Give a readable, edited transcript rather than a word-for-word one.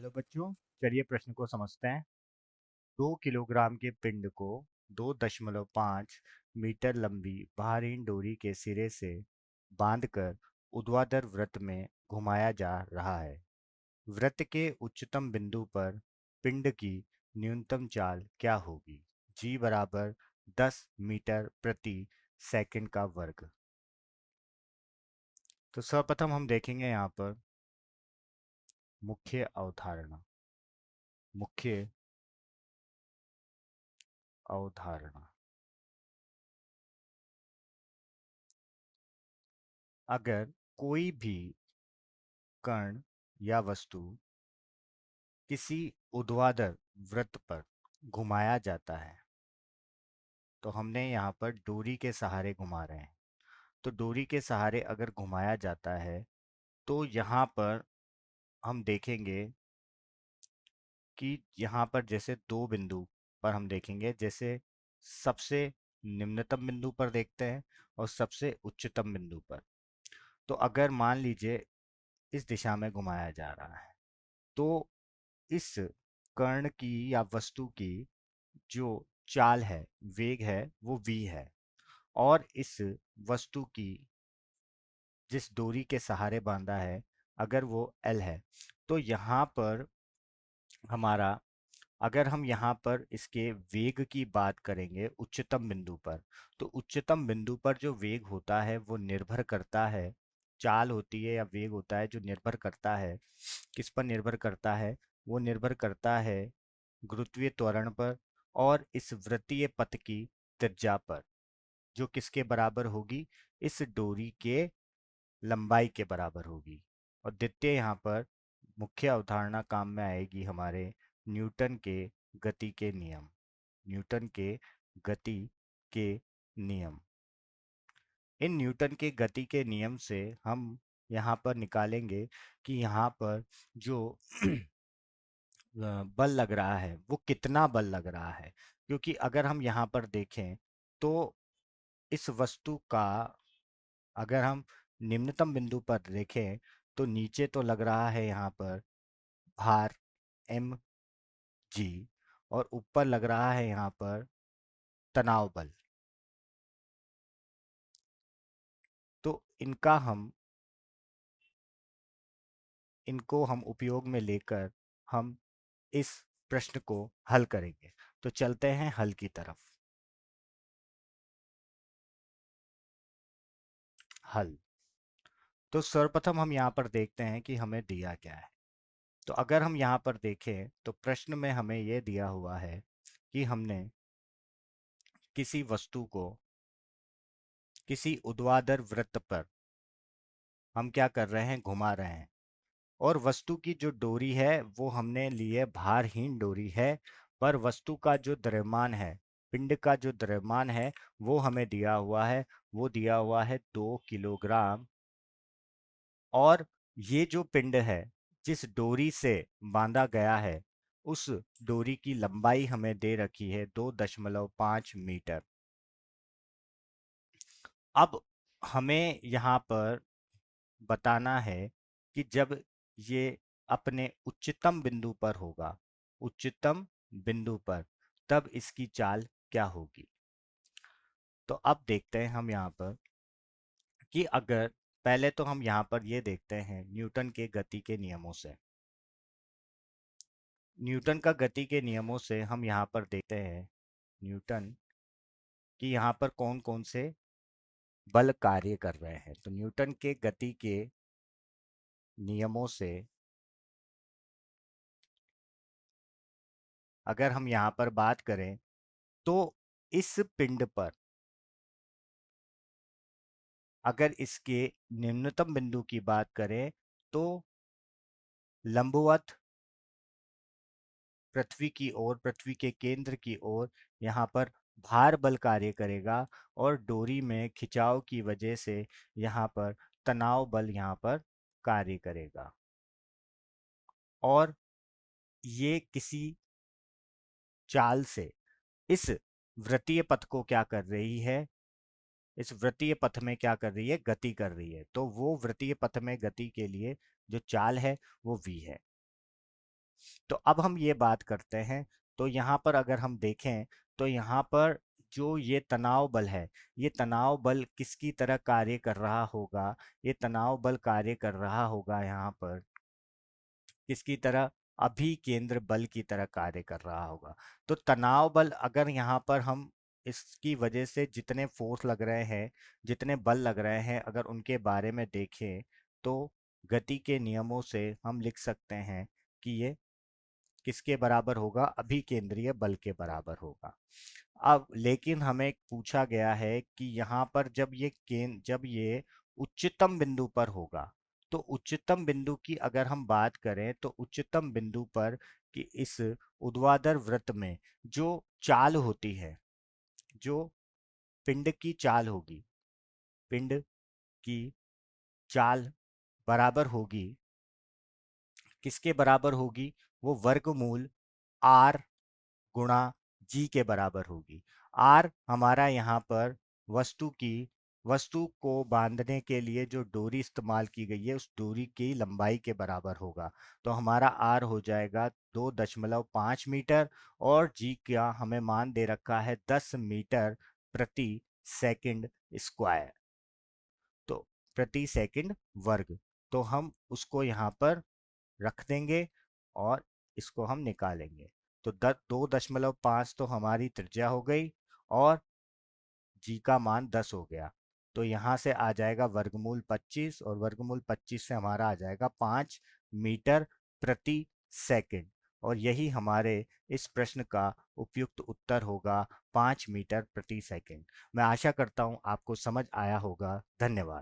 Hello बच्चों। चलिए प्रश्न को समझते हैं। 2 किलोग्राम के पिंड को 2.5 मीटर लंबी भारहीन डोरी के सिरे से बांधकर ऊर्ध्वाधर वृत्त में घुमाया जा रहा है। वृत्त के उच्चतम बिंदु पर पिंड की न्यूनतम चाल क्या होगी? जी बराबर 10 मीटर प्रति सेकंड का वर्ग। तो सर्वप्रथम हम देखेंगे यहाँ पर मुख्य अवधारणा। मुख्य अवधारणा, अगर कोई भी कण या वस्तु किसी ऊर्ध्वाधर वृत्त पर घुमाया जाता है, तो हमने यहाँ पर डोरी के सहारे घुमा रहे हैं। तो डोरी के सहारे अगर घुमाया जाता है तो यहाँ पर हम देखेंगे कि यहाँ पर जैसे दो बिंदु पर हम देखेंगे, जैसे सबसे निम्नतम बिंदु पर देखते हैं और सबसे उच्चतम बिंदु पर। तो अगर मान लीजिए इस दिशा में घुमाया जा रहा है, तो इस कर्ण की या वस्तु की जो चाल है, वेग है, वो v है। और इस वस्तु की जिस डोरी के सहारे बांधा है, अगर वो l है, तो यहाँ पर हमारा, अगर हम यहाँ पर इसके वेग की बात करेंगे उच्चतम बिंदु पर, तो उच्चतम बिंदु पर जो वेग होता है वो निर्भर करता है, चाल होती है या वेग होता है जो निर्भर करता है, किस पर निर्भर करता है? वो निर्भर करता है गुरुत्वीय त्वरण पर और इस वृत्तीय पथ की त्रिज्या पर, जो किसके बराबर होगी? इस डोरी के लंबाई के बराबर होगी। और द्वितीय यहाँ पर मुख्य अवधारणा काम में आएगी हमारे न्यूटन के गति के नियम। न्यूटन के गति के नियम। इन न्यूटन के गति के नियम से हम यहाँ पर निकालेंगे कि यहाँ पर जो बल लग रहा है वो कितना बल लग रहा है। क्योंकि अगर हम यहाँ पर देखें तो इस वस्तु का, अगर हम निम्नतम बिंदु पर देखें तो नीचे तो लग रहा है यहाँ पर भार एम जी, और ऊपर लग रहा है यहाँ पर तनाव बल। तो इनको हम उपयोग में लेकर हम इस प्रश्न को हल करेंगे। तो चलते हैं हल की तरफ। हल। तो सर्वप्रथम हम यहाँ पर देखते हैं कि हमें दिया क्या है। तो अगर हम यहाँ पर देखें तो प्रश्न में हमें यह दिया हुआ है कि हमने किसी वस्तु को किसी ऊर्ध्वाधर वृत्त पर हम क्या कर रहे हैं? घुमा रहे हैं। और वस्तु की जो डोरी है वो हमने ली है भारहीन डोरी है, पर वस्तु का जो द्रव्यमान है, पिंड का जो द्रव्यमान है, वो हमें दिया हुआ है। वो दिया हुआ है 2 किलोग्राम। और ये जो पिंड है जिस डोरी से बांधा गया है, उस डोरी की लंबाई हमें दे रखी है 2.5 मीटर। अब हमें यहाँ पर बताना है कि जब ये अपने उच्चतम बिंदु पर होगा, उच्चतम बिंदु पर, तब इसकी चाल क्या होगी। तो अब देखते हैं हम यहाँ पर कि अगर, पहले तो हम यहाँ पर ये देखते हैं न्यूटन के गति के नियमों से। न्यूटन का गति के नियमों से हम यहाँ पर देखते हैं न्यूटन कि यहाँ पर कौन कौन से बल कार्य कर रहे हैं। तो न्यूटन के गति के नियमों से अगर हम यहाँ पर बात करें तो इस पिंड पर अगर इसके निम्नतम बिंदु की बात करें तो लंबवत पृथ्वी की ओर, पृथ्वी के केंद्र की ओर यहाँ पर भार बल कार्य करेगा, और डोरी में खिंचाव की वजह से यहाँ पर तनाव बल यहाँ पर कार्य करेगा। और ये किसी चाल से इस वृत्तीय पथ को क्या कर रही है? इस वृत्तीय पथ में क्या कर रही है? गति कर रही है। तो वो वृत्तीय पथ में गति के लिए जो चाल है वो v है। तो अब हम ये बात करते हैं। तो यहाँ पर अगर हम देखें तो यहाँ पर जो ये तनाव बल है, ये तनाव बल किसकी तरह कार्य कर रहा होगा? ये तनाव बल कार्य कर रहा होगा यहाँ पर किसकी तरह? अभिकेंद्र बल की तरह कार्य कर रहा होगा। तो तनाव बल अगर यहाँ पर हम इसकी वजह से जितने फोर्स लग रहे हैं, जितने बल लग रहे हैं, अगर उनके बारे में देखें तो गति के नियमों से हम लिख सकते हैं कि ये किसके बराबर होगा? अभिकेंद्रीय बल के बराबर होगा। अब लेकिन हमें पूछा गया है कि यहाँ पर जब ये उच्चतम बिंदु पर होगा, तो उच्चतम बिंदु की अगर हम बात करें तो उच्चतम बिंदु पर कि इस ऊर्ध्वाधर वृत्त में जो चाल होती है, जो पिंड की चाल होगी, पिंड की चाल बराबर होगी, किसके बराबर होगी? वो वर्गमूल आर गुणा जी के बराबर होगी। आर हमारा यहाँ पर वस्तु को बांधने के लिए जो डोरी इस्तेमाल की गई है, उस डोरी की लंबाई के बराबर होगा। तो हमारा आर हो जाएगा 2.5 मीटर, और जी का हमें मान दे रखा है 10 मीटर प्रति सेकंड स्क्वायर, तो प्रति सेकंड वर्ग। तो हम उसको यहाँ पर रख देंगे और इसको हम निकालेंगे। तो 2.5 तो हमारी त्रिज्या हो गई, और जी का मान 10 हो गया। तो यहाँ से आ जाएगा वर्गमूल 25, और वर्गमूल 25 से हमारा आ जाएगा 5 मीटर प्रति सेकंड। और यही हमारे इस प्रश्न का उपयुक्त उत्तर होगा, 5 मीटर प्रति सेकंड। मैं आशा करता हूँ आपको समझ आया होगा। धन्यवाद।